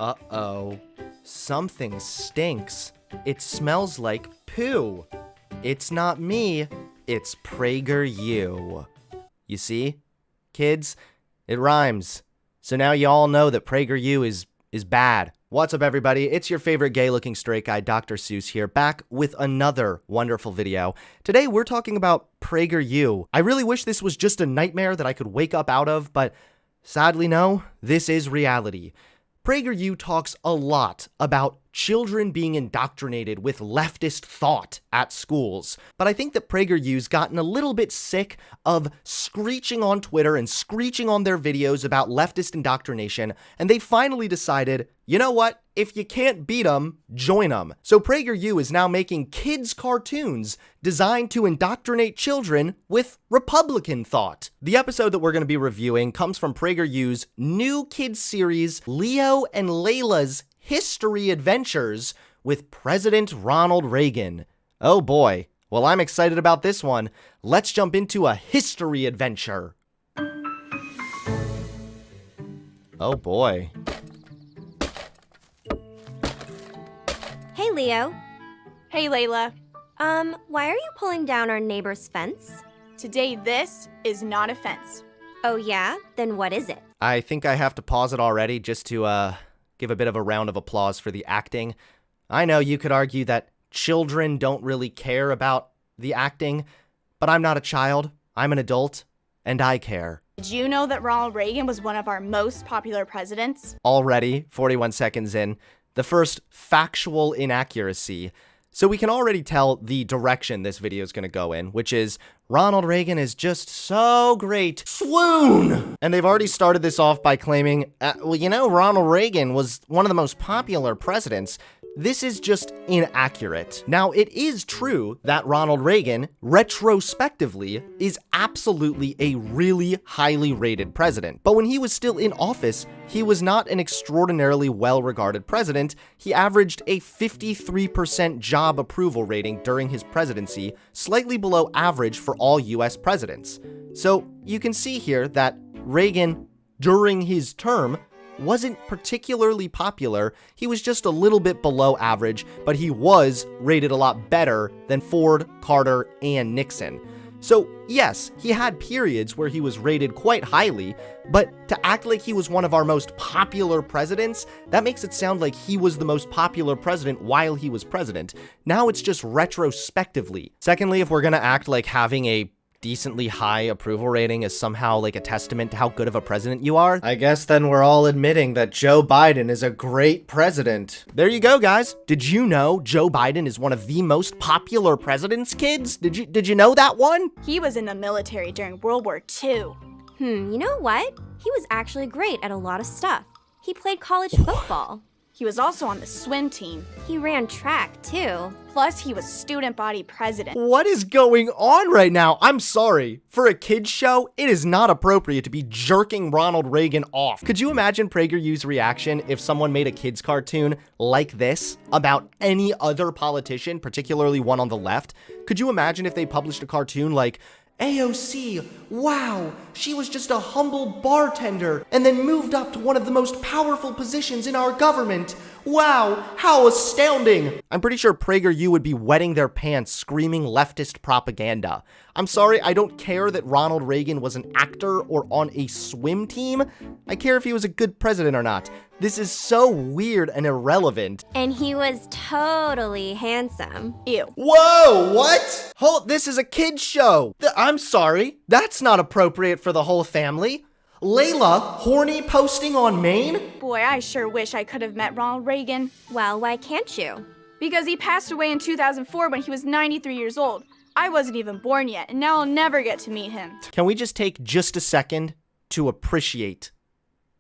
Uh-oh. Something stinks. It smells like poo. It's not me. It's PragerU. You see? Kids, it rhymes. So now you all know that PragerU is bad. What's up, everybody? It's your favorite gay-looking straight guy, Dr. Seuss here, back with another wonderful video. Today, we're talking about PragerU. I really wish this was just a nightmare that I could wake up out of, but sadly, no, this is reality. PragerU talks a lot about children being indoctrinated with leftist thought at schools, but I think that PragerU's gotten a little bit sick of screeching on Twitter and screeching on their videos about leftist indoctrination, and they finally decided, you know what? If you can't beat them, join them. So PragerU is now making kids' cartoons designed to indoctrinate children with Republican thought. The episode that we're going to be reviewing comes from PragerU's new kids series, Leo and Layla's History Adventures with President Ronald Reagan. Oh boy. Well, I'm excited about this one. Let's jump into a history adventure. Oh boy. Hey, Leo. Hey, Layla. Why are you pulling down our neighbor's fence? Today, this is not a fence. Oh, yeah? Then what is it? I think I have to pause it already just to, give a bit of a round of applause for the acting. I know you could argue that children don't really care about the acting, but I'm not a child. I'm an adult, and I care. Did you know that Ronald Reagan was one of our most popular presidents? Already, 41 seconds in, the first factual inaccuracy. So we can already tell the direction this video is going to go in, which is Ronald Reagan is just so great. Swoon! And they've already started this off by claiming, well, you know, Ronald Reagan was one of the most popular presidents. This is just inaccurate. Now, it is true that Ronald Reagan, retrospectively, is absolutely a really highly rated president. But when he was still in office, he was not an extraordinarily well-regarded president. He averaged a 53% job approval rating during his presidency, slightly below average for all US presidents. So you can see here that Reagan, during his term, wasn't particularly popular. He was just a little bit below average, but he was rated a lot better than Ford, Carter, and Nixon. So yes, he had periods where he was rated quite highly, but to act like he was one of our most popular presidents, that makes it sound like he was the most popular president while he was president. Now it's just retrospectively. Secondly, if we're gonna act like having a decently high approval rating is somehow like a testament to how good of a president you are, I guess then we're all admitting that Joe Biden is a great president. There you go, guys. Did you know Joe Biden is one of the most popular presidents, kids? Did you know that one? He was in the military during World War II. You know what? He was actually great at a lot of stuff. He played college football. He was also on the swim team. He ran track, too. Plus, he was student body president. What is going on right now? I'm sorry. For a kid's show, it is not appropriate to be jerking Ronald Reagan off. Could you imagine PragerU's reaction if someone made a kid's cartoon like this about any other politician, particularly one on the left? Could you imagine if they published a cartoon like, AOC, wow, she was just a humble bartender and then moved up to one of the most powerful positions in our government. Wow, how astounding. I'm pretty sure PragerU would be wetting their pants screaming leftist propaganda. I'm sorry, I don't care that Ronald Reagan was an actor or on a swim team. I care if he was a good president or not. This is so weird and irrelevant. And he was totally handsome. Ew. Whoa, what? This is a kid's show. I'm sorry, that's not appropriate for the whole family. Layla, horny posting on Maine? Boy, I sure wish I could have met Ronald Reagan. Well, why can't you? Because he passed away in 2004 when he was 93 years old. I wasn't even born yet, and now I'll never get to meet him. Can we just take just a second to appreciate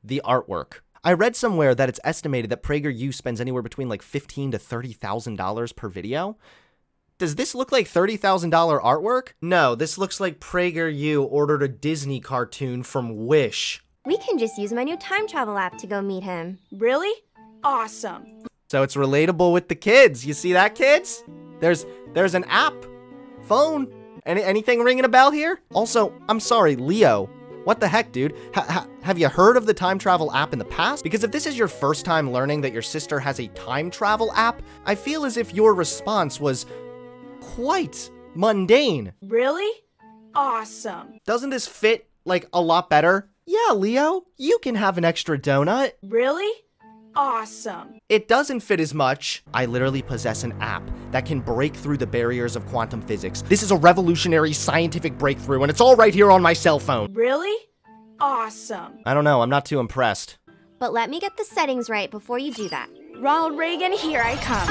the artwork? I read somewhere that it's estimated that PragerU spends anywhere between like $15,000 to $30,000 per video. Does this look like $30,000 artwork? No, this looks like PragerU ordered a Disney cartoon from Wish. We can just use my new time travel app to go meet him. Really? Awesome. So it's relatable with the kids. You see that, kids? There's an app, phone. Anything ringing a bell here? Also, I'm sorry, Leo. What the heck, dude? Have you heard of the time travel app in the past? Because if this is your first time learning that your sister has a time travel app, I feel as if your response was quite mundane. Really? Awesome. Doesn't this fit, like, a lot better? Yeah, Leo, you can have an extra donut. Really? Awesome. It doesn't fit as much. I literally possess an app that can break through the barriers of quantum physics. This is a revolutionary scientific breakthrough, and it's all right here on my cell phone. Really? Awesome. I don't know, I'm not too impressed. But let me get the settings right before you do that. Ronald Reagan, here I come.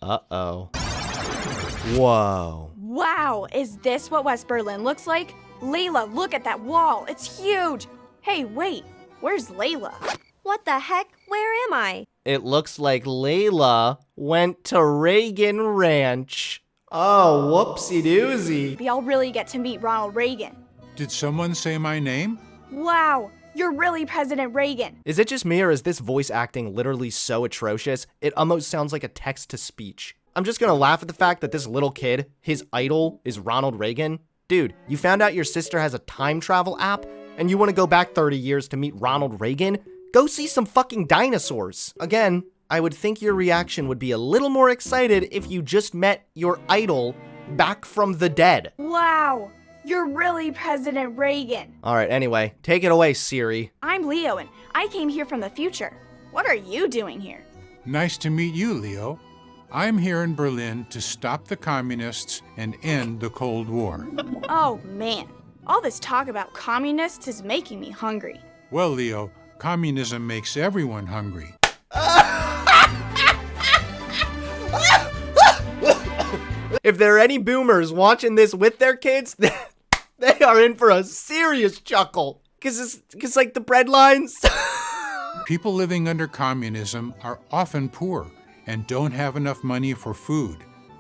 Uh-oh. Whoa. Wow, is this what West Berlin looks like? Layla, look at that wall. It's huge. Hey, wait. Where's Layla? What the heck? Where am I? It looks like Layla went to Reagan Ranch. Oh, whoopsie doozy. Y'all really get to meet Ronald Reagan. Did someone say my name? Wow, you're really President Reagan. Is it just me, or is this voice acting literally so atrocious? It almost sounds like a text-to-speech. I'm just gonna laugh at the fact that this little kid, his idol is Ronald Reagan. Dude, you found out your sister has a time travel app, and you want to go back 30 years to meet Ronald Reagan? Go see some fucking dinosaurs. Again, I would think your reaction would be a little more excited if you just met your idol back from the dead. Wow, you're really President Reagan. All right, anyway, take it away, Siri. I'm Leo, and I came here from the future. What are you doing here? Nice to meet you, Leo. I'm here in Berlin to stop the communists and end the Cold War. Oh, man. All this talk about communists is making me hungry. Well, Leo, communism makes everyone hungry. If there are any boomers watching this with their kids, they are in for a serious chuckle. Cause like the bread lines. People living under communism are often poor and don't have enough money for food.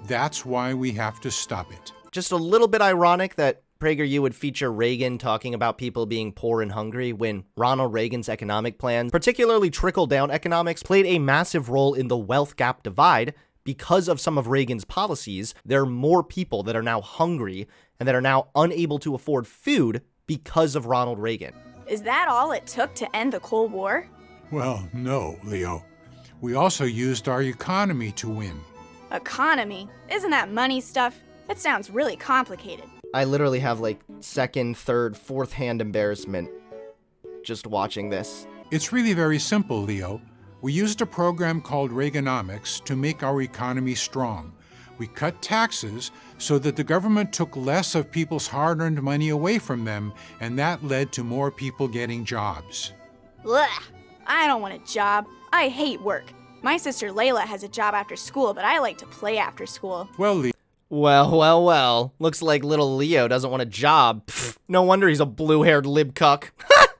That's why we have to stop it. Just a little bit ironic that PragerU would feature Reagan talking about people being poor and hungry when Ronald Reagan's economic plans, particularly trickle-down economics, played a massive role in the wealth gap divide. Because of some of Reagan's policies, there are more people that are now hungry and that are now unable to afford food because of Ronald Reagan. Is that all it took to end the Cold War? Well, no, Leo. We also used our economy to win. Economy? Isn't that money stuff? It sounds really complicated. I literally have like second, third, fourth hand embarrassment just watching this. It's really very simple, Leo. We used a program called Reaganomics to make our economy strong. We cut taxes so that the government took less of people's hard-earned money away from them, and that led to more people getting jobs. Ugh, I don't want a job. I hate work. My sister Layla has a job after school, but I like to play after school. Well, Leo. Well. Looks like little Leo doesn't want a job. Pfft, no wonder he's a blue-haired libcuck.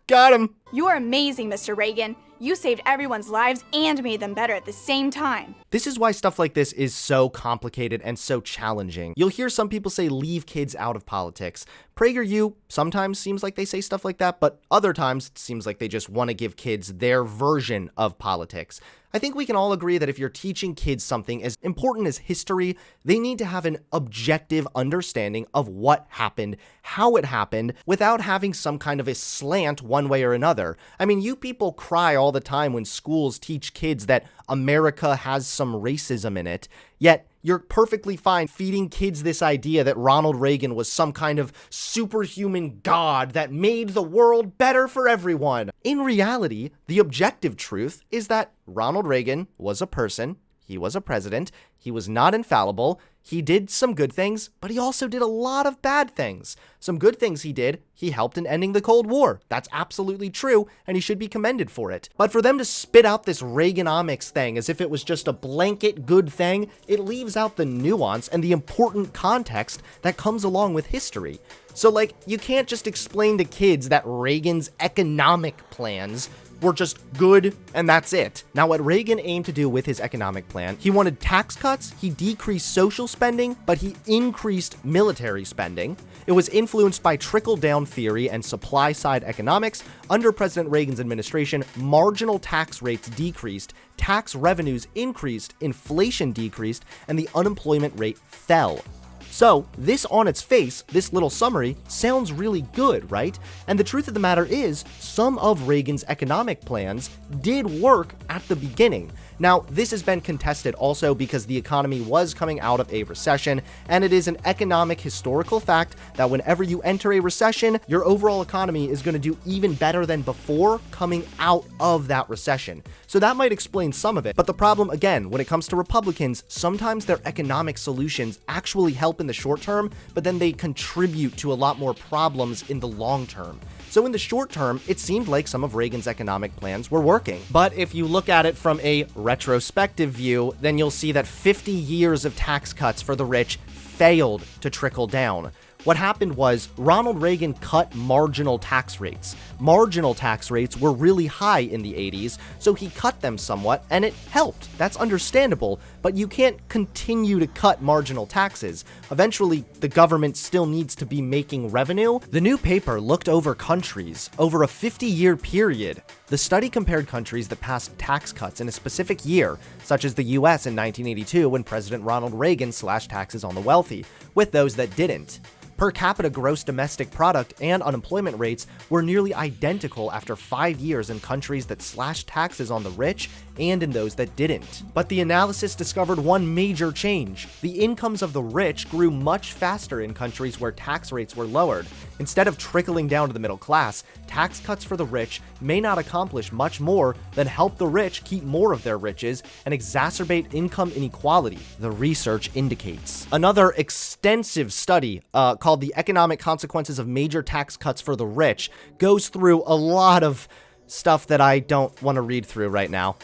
Got him. You are amazing, Mr. Reagan. You saved everyone's lives and made them better at the same time. This is why stuff like this is so complicated and so challenging. You'll hear some people say leave kids out of politics. PragerU sometimes seems like they say stuff like that, but other times it seems like they just want to give kids their version of politics. I think we can all agree that if you're teaching kids something as important as history, they need to have an objective understanding of what happened, how it happened, without having some kind of a slant one way or another. I mean, you people cry all the time when schools teach kids that America has some racism in it, yet you're perfectly fine feeding kids this idea that Ronald Reagan was some kind of superhuman god that made the world better for everyone. In reality, the objective truth is that Ronald Reagan was a person, he was a president, he was not infallible, he did some good things, but he also did a lot of bad things. Some good things he did, he helped in ending the Cold War. That's absolutely true, and he should be commended for it. But for them to spit out this Reaganomics thing as if it was just a blanket good thing, it leaves out the nuance and the important context that comes along with history. So, like, you can't just explain to kids that Reagan's economic plans were just good, and that's it. Now, what Reagan aimed to do with his economic plan, he wanted tax cuts, he decreased social spending, but he increased military spending. It was influenced by trickle-down theory and supply-side economics. Under President Reagan's administration, marginal tax rates decreased, tax revenues increased, inflation decreased, and the unemployment rate fell. So this on its face, this little summary, sounds really good, right? And the truth of the matter is, some of Reagan's economic plans did work at the beginning. Now, this has been contested also because the economy was coming out of a recession, and it is an economic historical fact that whenever you enter a recession, your overall economy is going to do even better than before coming out of that recession. So that might explain some of it. But the problem, again, when it comes to Republicans, sometimes their economic solutions actually help in the short term, but then they contribute to a lot more problems in the long term. So in the short term, it seemed like some of Reagan's economic plans were working. But if you look at it from a retrospective view, then you'll see that 50 years of tax cuts for the rich failed to trickle down. What happened was Ronald Reagan cut marginal tax rates. Marginal tax rates were really high in the 80s, so he cut them somewhat, and it helped. That's understandable, but you can't continue to cut marginal taxes. Eventually, the government still needs to be making revenue. The new paper looked over countries over a 50-year period. The study compared countries that passed tax cuts in a specific year, such as the US in 1982 when President Ronald Reagan slashed taxes on the wealthy, with those that didn't. Per capita gross domestic product and unemployment rates were nearly identical after 5 years in countries that slashed taxes on the rich and in those that didn't. But the analysis discovered one major change. The incomes of the rich grew much faster in countries where tax rates were lowered. Instead of trickling down to the middle class, tax cuts for the rich may not accomplish much more than help the rich keep more of their riches and exacerbate income inequality, the research indicates. Another extensive study called The Economic Consequences of Major Tax Cuts for the Rich goes through a lot of stuff that I don't want to read through right now.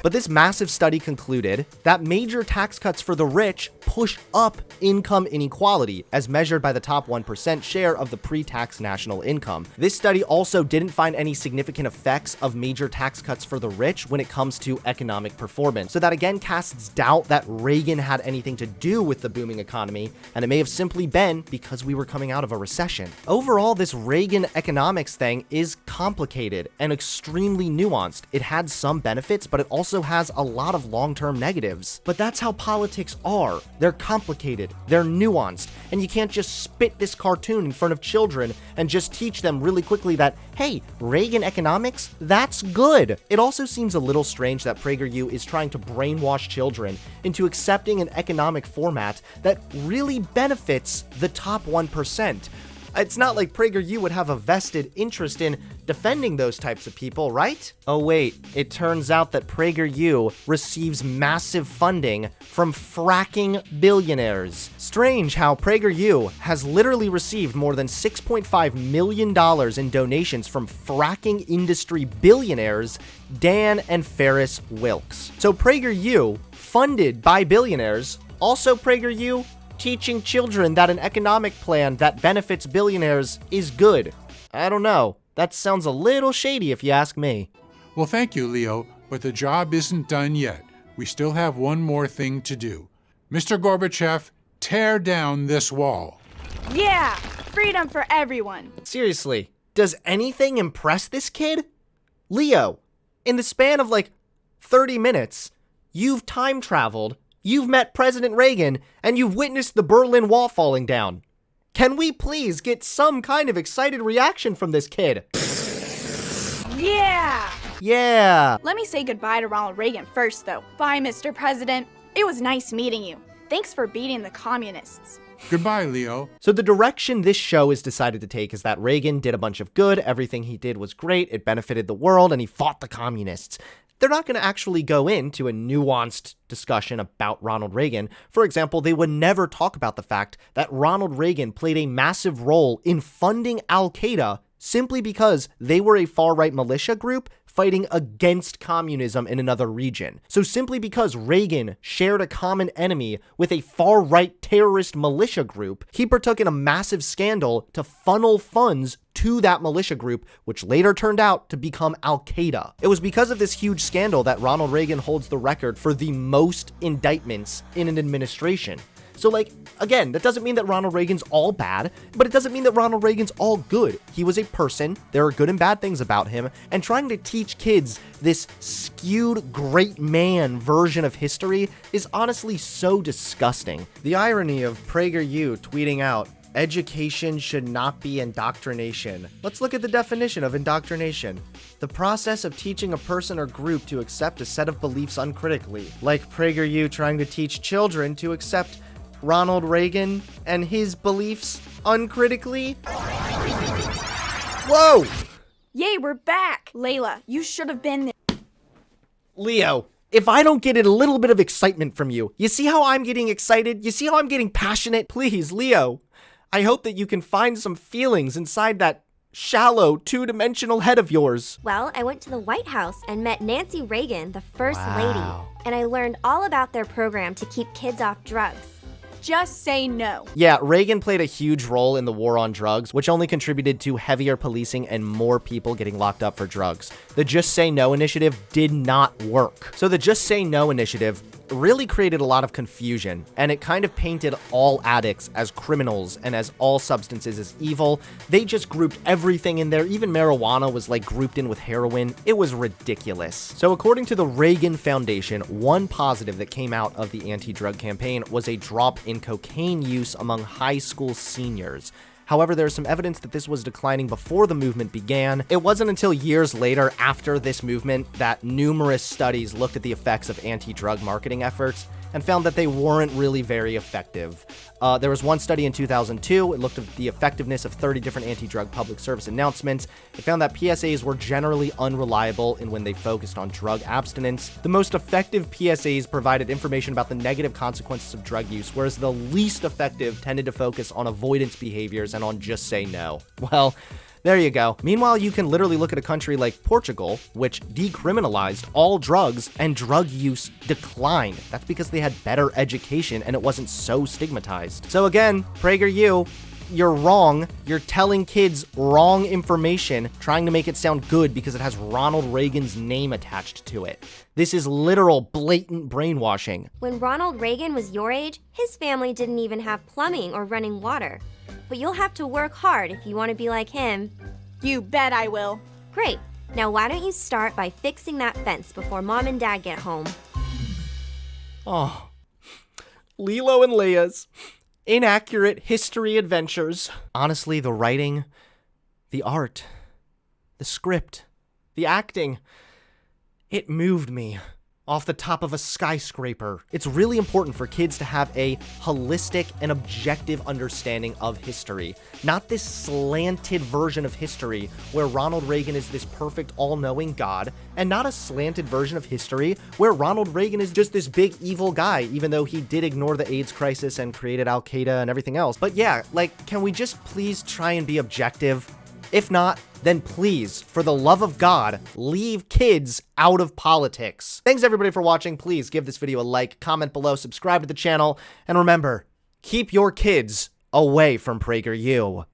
But this massive study concluded that major tax cuts for the rich push up income inequality as measured by the top 1% share of the pre-tax national income. This study also didn't find any significant effects of major tax cuts for the rich when it comes to economic performance. So that again casts doubt that Reagan had anything to do with the booming economy, and it may have simply been because we were coming out of a recession. Overall, this Reagan economics thing is complicated and extremely nuanced. It had some benefits, but it also has a lot of long-term negatives. But that's how politics are. They're complicated, they're nuanced, and you can't just spit this cartoon in front of children and just teach them really quickly that, hey, Reagan economics, that's good. It also seems a little strange that PragerU is trying to brainwash children into accepting an economic format that really benefits the top 1%. It's not like PragerU would have a vested interest in defending those types of people, right? Oh wait, it turns out that PragerU receives massive funding from fracking billionaires. Strange how PragerU has literally received more than $6.5 million in donations from fracking industry billionaires Dan and Ferris Wilks. So PragerU, funded by billionaires, also PragerU, teaching children that an economic plan that benefits billionaires is good. I don't know. That sounds a little shady if you ask me. Well, thank you, Leo, but the job isn't done yet. We still have one more thing to do. Mr. Gorbachev, tear down this wall. Yeah, freedom for everyone. Seriously, does anything impress this kid? Leo, in the span of like 30 minutes, you've time traveled, you've met President Reagan, and you've witnessed the Berlin Wall falling down. Can we please get some kind of excited reaction from this kid? Yeah! Yeah! Let me say goodbye to Ronald Reagan first, though. Bye, Mr. President. It was nice meeting you. Thanks for beating the communists. Goodbye, Leo. So the direction this show is decided to take is that Reagan did a bunch of good, everything he did was great, it benefited the world, and he fought the communists. They're not going to actually go into a nuanced discussion about Ronald Reagan. For example, they would never talk about the fact that Ronald Reagan played a massive role in funding Al-Qaeda simply because they were a far-right militia group fighting against communism in another region. So simply because Reagan shared a common enemy with a far-right terrorist militia group, he partook in a massive scandal to funnel funds to that militia group, which later turned out to become Al-Qaeda. It was because of this huge scandal that Ronald Reagan holds the record for the most indictments in an administration. So like, again, that doesn't mean that Ronald Reagan's all bad, but it doesn't mean that Ronald Reagan's all good. He was a person, there are good and bad things about him, and trying to teach kids this skewed great man version of history is honestly so disgusting. The irony of PragerU tweeting out, "Education should not be indoctrination." Let's look at the definition of indoctrination. The process of teaching a person or group to accept a set of beliefs uncritically. Like PragerU trying to teach children to accept Ronald Reagan and his beliefs uncritically. Whoa! Yay, we're back! Layla, you should have been there. Leo, if I don't get a little bit of excitement from you, you see how I'm getting excited? You see how I'm getting passionate? Please, Leo, I hope that you can find some feelings inside that shallow, two-dimensional head of yours. Well, I went to the White House and met Nancy Reagan, the first Wow. lady, and I learned all about their program to keep kids off drugs. Just say no. Yeah, Reagan played a huge role in the war on drugs, which only contributed to heavier policing and more people getting locked up for drugs. The Just Say No initiative did not work. So the Just Say No initiative really created a lot of confusion, and it kind of painted all addicts as criminals and as all substances as evil. They just grouped everything in there. Even marijuana was like grouped in with heroin. It was ridiculous. So according to the Reagan Foundation, one positive that came out of the anti-drug campaign was a drop in cocaine use among high school seniors. However, there's some evidence that this was declining before the movement began. It wasn't until years later, after this movement, that numerous studies looked at the effects of anti-drug marketing efforts and found that they weren't really very effective. There was one study in 2002. It looked at the effectiveness of 30 different anti-drug public service announcements. It found that PSAs were generally unreliable in when they focused on drug abstinence. The most effective PSAs provided information about the negative consequences of drug use, whereas the least effective tended to focus on avoidance behaviors and on just say no. Well, there you go. Meanwhile, you can literally look at a country like Portugal, which decriminalized all drugs and drug use declined. That's because they had better education and it wasn't so stigmatized. So again, PragerU, you're wrong. You're telling kids wrong information, trying to make it sound good because it has Ronald Reagan's name attached to it. This is literal blatant brainwashing. When Ronald Reagan was your age, his family didn't even have plumbing or running water. But you'll have to work hard if you want to be like him. You bet I will. Great. Now why don't you start by fixing that fence before Mom and Dad get home? Oh, Lilo and Leia's inaccurate history adventures. Honestly, the writing, the art, the script, the acting, it moved me off the top of a skyscraper. It's really important for kids to have a holistic and objective understanding of history, not this slanted version of history where Ronald Reagan is this perfect all-knowing God, and not a slanted version of history where Ronald Reagan is just this big evil guy, even though he did ignore the AIDS crisis and created Al-Qaeda and everything else. But yeah, like, can we just please try and be objective? If not, then please, for the love of God, leave kids out of politics. Thanks everybody for watching. Please give this video a like, comment below, subscribe to the channel, and remember, keep your kids away from PragerU.